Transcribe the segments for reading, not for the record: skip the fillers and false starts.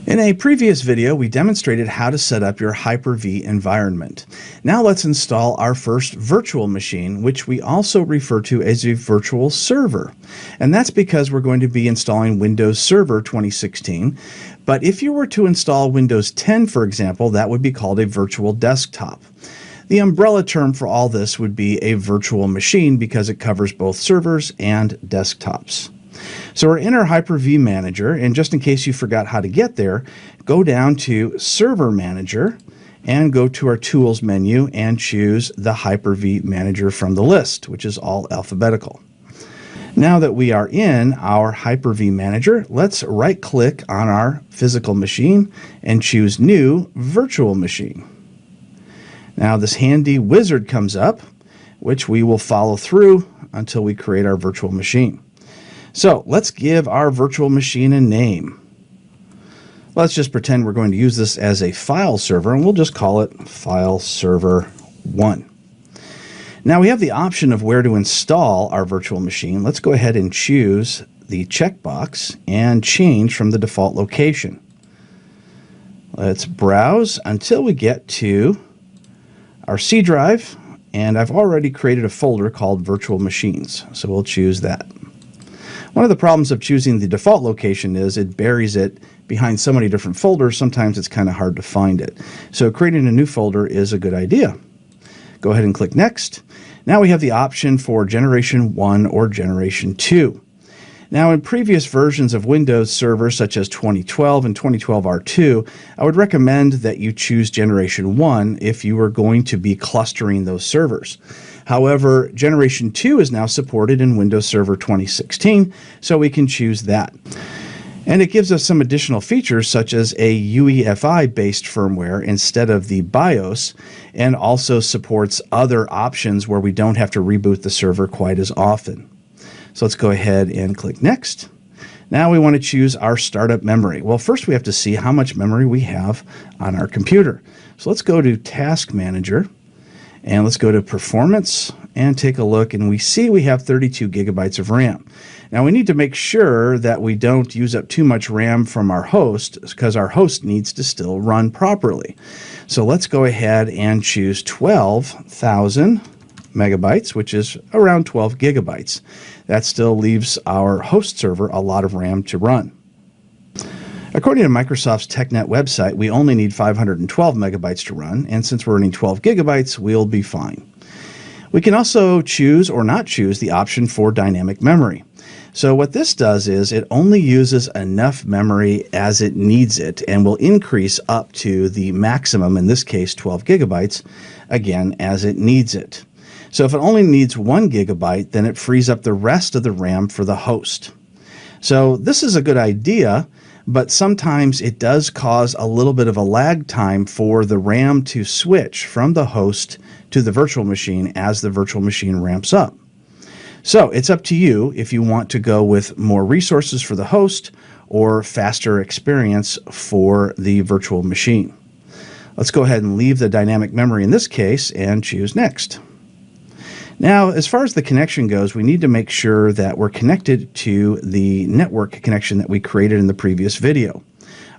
In a previous video, we demonstrated how to set up your Hyper-V environment. Now let's install our first virtual machine, which we also refer to as a virtual server. And that's because we're going to be installing Windows Server 2016. But if you were to install Windows 10, for example, that would be called a virtual desktop. The umbrella term for all this would be a virtual machine because it covers both servers and desktops. So we're in our Hyper-V Manager, and just in case you forgot how to get there, go down to Server Manager and go to our Tools menu and choose the Hyper-V Manager from the list, which is all alphabetical. Now that we are in our Hyper-V Manager, let's right-click on our physical machine and choose New Virtual Machine. Now this handy wizard comes up, which we will follow through until we create our virtual machine. So let's give our virtual machine a name. Let's just pretend we're going to use this as a file server, and we'll just call it File Server 1. Now we have the option of where to install our virtual machine. Let's go ahead and choose the checkbox and change from the default location. Let's browse until we get to our C drive, and I've already created a folder called Virtual Machines, so we'll choose that. One of the problems of choosing the default location is it buries it behind so many different folders, sometimes it's kind of hard to find it. So creating a new folder is a good idea. Go ahead and click Next. Now we have the option for Generation 1 or Generation 2. Now in previous versions of Windows Server, such as 2012 and 2012 R2, I would recommend that you choose Generation 1 if you are going to be clustering those servers. However, Generation 2 is now supported in Windows Server 2016, so we can choose that. And it gives us some additional features such as a UEFI-based firmware instead of the BIOS, and also supports other options where we don't have to reboot the server quite as often. So let's go ahead and click Next. Now we want to choose our startup memory. Well, first we have to see how much memory we have on our computer. So let's go to Task Manager. And let's go to Performance and take a look, and we see we have 32 gigabytes of RAM. Now we need to make sure that we don't use up too much RAM from our host, because our host needs to still run properly. So let's go ahead and choose 12,000 megabytes, which is around 12 gigabytes. That still leaves our host server a lot of RAM to run. According to Microsoft's TechNet website, we only need 512 megabytes to run, and since we're running 12 gigabytes, we'll be fine. We can also choose or not choose the option for dynamic memory. So what this does is it only uses enough memory as it needs it and will increase up to the maximum, in this case 12 gigabytes, again as it needs it. So if it only needs 1 gigabyte, then it frees up the rest of the RAM for the host. So this is a good idea, but sometimes it does cause a little bit of a lag time for the RAM to switch from the host to the virtual machine as the virtual machine ramps up. So it's up to you if you want to go with more resources for the host or faster experience for the virtual machine. Let's go ahead and leave the dynamic memory in this case and choose Next. Now, as far as the connection goes, we need to make sure that we're connected to the network connection that we created in the previous video.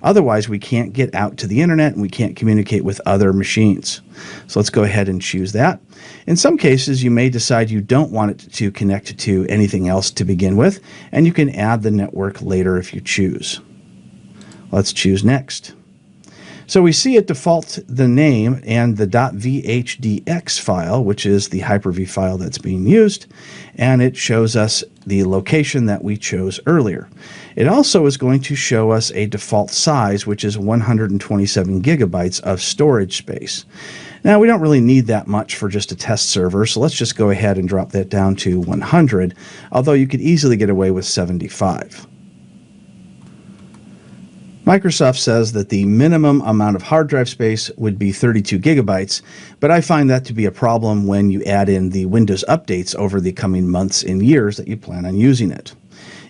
Otherwise, we can't get out to the internet and we can't communicate with other machines. So let's go ahead and choose that. In some cases, you may decide you don't want it to connect to anything else to begin with, and you can add the network later if you choose. Let's choose Next. So we see it default the name and the .vhdx file, which is the Hyper-V file that's being used, and it shows us the location that we chose earlier. It also is going to show us a default size, which is 127 gigabytes of storage space. Now, we don't really need that much for just a test server, so let's just go ahead and drop that down to 100, although you could easily get away with 75. Microsoft says that the minimum amount of hard drive space would be 32 gigabytes, but I find that to be a problem when you add in the Windows updates over the coming months and years that you plan on using it.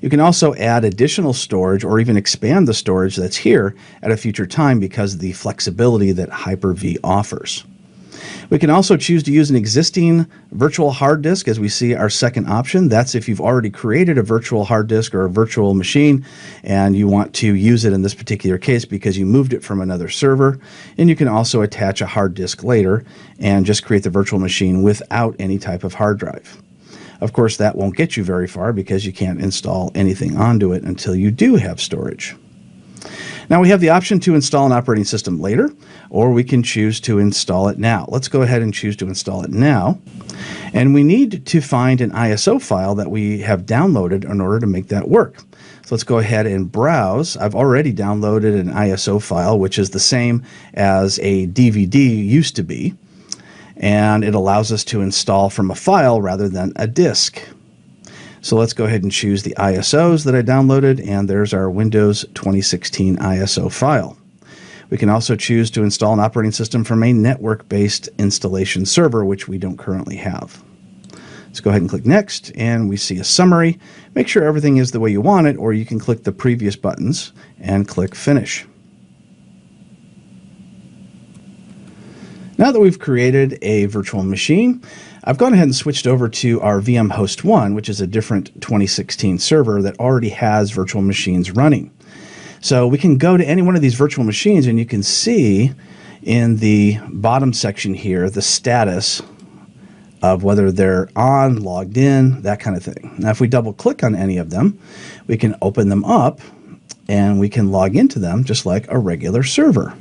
You can also add additional storage or even expand the storage that's here at a future time because of the flexibility that Hyper-V offers. We can also choose to use an existing virtual hard disk, as we see our second option. That's if you've already created a virtual hard disk or a virtual machine and you want to use it in this particular case because you moved it from another server. And you can also attach a hard disk later and just create the virtual machine without any type of hard drive. Of course, that won't get you very far because you can't install anything onto it until you do have storage. Now we have the option to install an operating system later, or we can choose to install it now. Let's go ahead and choose to install it now. And we need to find an ISO file that we have downloaded in order to make that work. So let's go ahead and browse. I've already downloaded an ISO file, which is the same as a DVD used to be. And it allows us to install from a file rather than a disk. So let's go ahead and choose the ISOs that I downloaded, and there's our Windows 2016 ISO file. We can also choose to install an operating system from a network-based installation server, which we don't currently have. Let's go ahead and click Next, and we see a summary. Make sure everything is the way you want it, or you can click the previous buttons and click Finish. Now that we've created a virtual machine, I've gone ahead and switched over to our VM host 1, which is a different 2016 server that already has virtual machines running. So we can go to any one of these virtual machines and you can see in the bottom section here the status of whether they're on, logged in, that kind of thing. Now if we double click on any of them, we can open them up and we can log into them just like a regular server.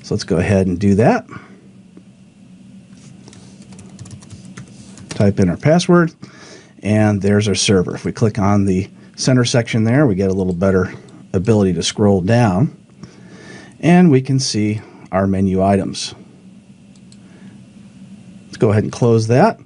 So let's go ahead and do that. Type in our password, and there's our server. If we click on the center section there, we get a little better ability to scroll down, and we can see our menu items. Let's go ahead and close that.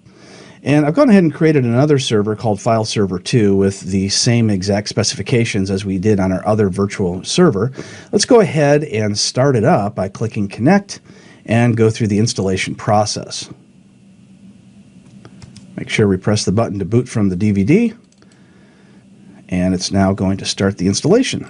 And I've gone ahead and created another server called File Server 2 with the same exact specifications as we did on our other virtual server. Let's go ahead and start it up by clicking Connect and go through the installation process. Make sure we press the button to boot from the DVD, and it's now going to start the installation.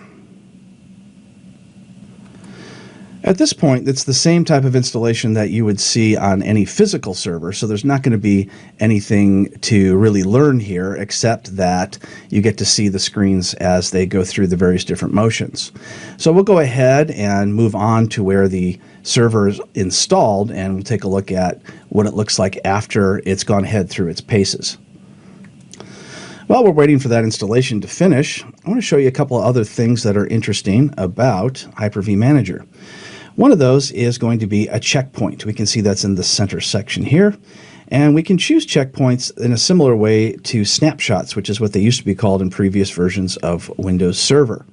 At this point, it's the same type of installation that you would see on any physical server, so there's not going to be anything to really learn here except that you get to see the screens as they go through the various different motions. So we'll go ahead and move on to where the server is installed, and we'll take a look at what it looks like after it's gone ahead through its paces. While we're waiting for that installation to finish, I want to show you a couple of other things that are interesting about Hyper-V Manager. One of those is going to be a checkpoint. We can see that's in the center section here. And we can choose checkpoints in a similar way to snapshots, which is what they used to be called in previous versions of Windows Server.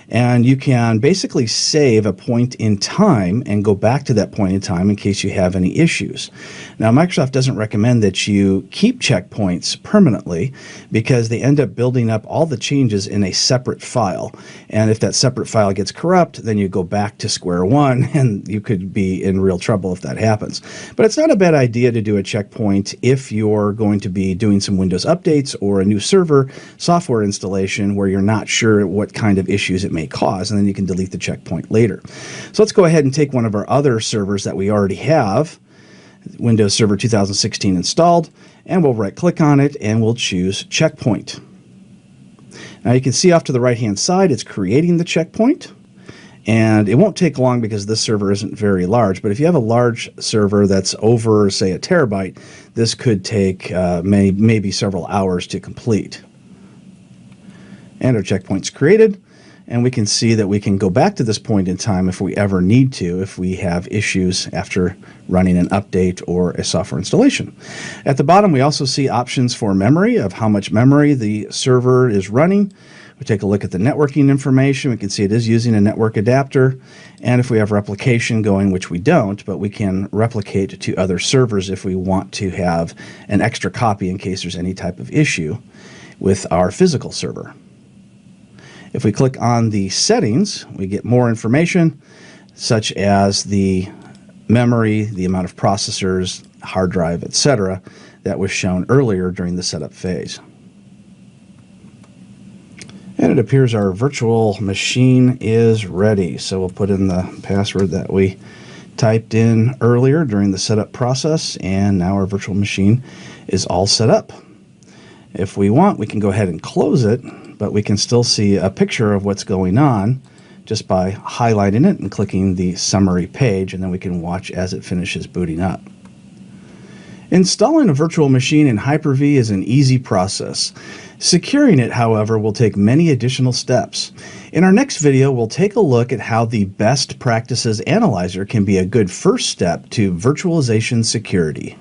And you can basically save a point in time and go back to that point in time in case you have any issues. Now, Microsoft doesn't recommend that you keep checkpoints permanently because they end up building up all the changes in a separate file. And if that separate file gets corrupt, then you go back to square one and you could be in real trouble if that happens. But it's not a bad idea to do a checkpoint if you're going to be doing some Windows updates or a new server software installation where you're not sure what kind of issues it may cause, and then you can delete the checkpoint later. So let's go ahead and take one of our other servers that we already have, Windows Server 2016 installed, and we'll right click on it and we'll choose checkpoint. Now you can see off to the right hand side it's creating the checkpoint, and it won't take long because this server isn't very large, but if you have a large server that's over, say, a terabyte, this could take maybe several hours to complete. And our checkpoint's created. And we can see that we can go back to this point in time if we ever need to, if we have issues after running an update or a software installation. At the bottom, we also see options for memory, of how much memory the server is running. We take a look at the networking information. We can see it is using a network adapter. And if we have replication going, which we don't, but we can replicate to other servers if we want to have an extra copy in case there's any type of issue with our physical server. If we click on the settings, we get more information, such as the memory, the amount of processors, hard drive, etc., that was shown earlier during the setup phase. And it appears our virtual machine is ready. So we'll put in the password that we typed in earlier during the setup process, and now our virtual machine is all set up. If we want, we can go ahead and close it, but we can still see a picture of what's going on just by highlighting it and clicking the summary page, and then we can watch as it finishes booting up. Installing a virtual machine in Hyper-V is an easy process. Securing it, however, will take many additional steps. In our next video, we'll take a look at how the Best Practices Analyzer can be a good first step to virtualization security.